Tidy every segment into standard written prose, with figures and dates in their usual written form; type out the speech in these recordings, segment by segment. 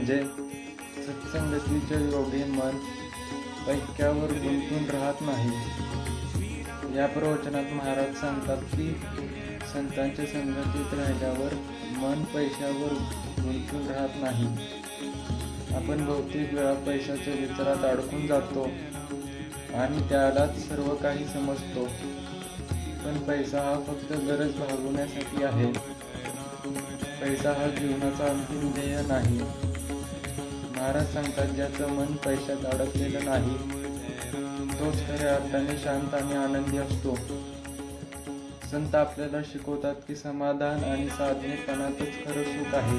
म्हणजे सत्संगतीचे योगी मन पैक्यावर गुंतून राहत नाही। या प्रवचनात महाराज सांगतात की संतांच्या संगतीत राहिल्यावर मन पैशावर गुंतून राहत नाही। आपण बहुतेक वेळा पैशाच्या विचारात अडकून जातो आणि त्यालाच सर्व काही समजतो, पण पैसा हा फक्त गरज भागवण्यासाठी आहे। पैसा हा जीवनाचा अंतिम ध्येय नाही। महाराज सांगतात, ज्याचं मन पैशात अडकलेलं नाही तोच खऱ्या अर्थाने शांत आणि आनंदी असतो। संत आपल्याला शिकवतात की समाधान आणि साधनेपणातच खरं सुख आहे।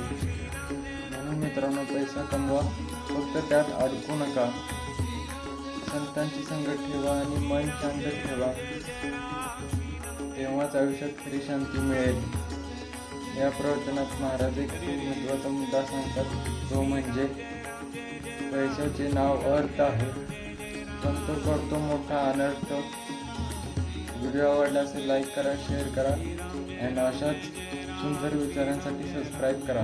म्हणून मित्रांनो, पैसा कमवा, फक्त त्यात अडकू नका। संतांची संगत ठेवा आणि मन शांत ठेवा, तेव्हाच आयुष्यात खरी शांती मिळेल। या प्रवचनात महाराज एक महत्त्वाचा मुद्दा सांगतात, तो म्हणजे पैशाचे नाव अर्थ आहे, पण तो करतो मोठा अनर्थ। व्हिडिओ आवडला असेल लाईक करा, शेअर करा आणि अशाच सुंदर विचारांसाठी सबस्क्राईब करा।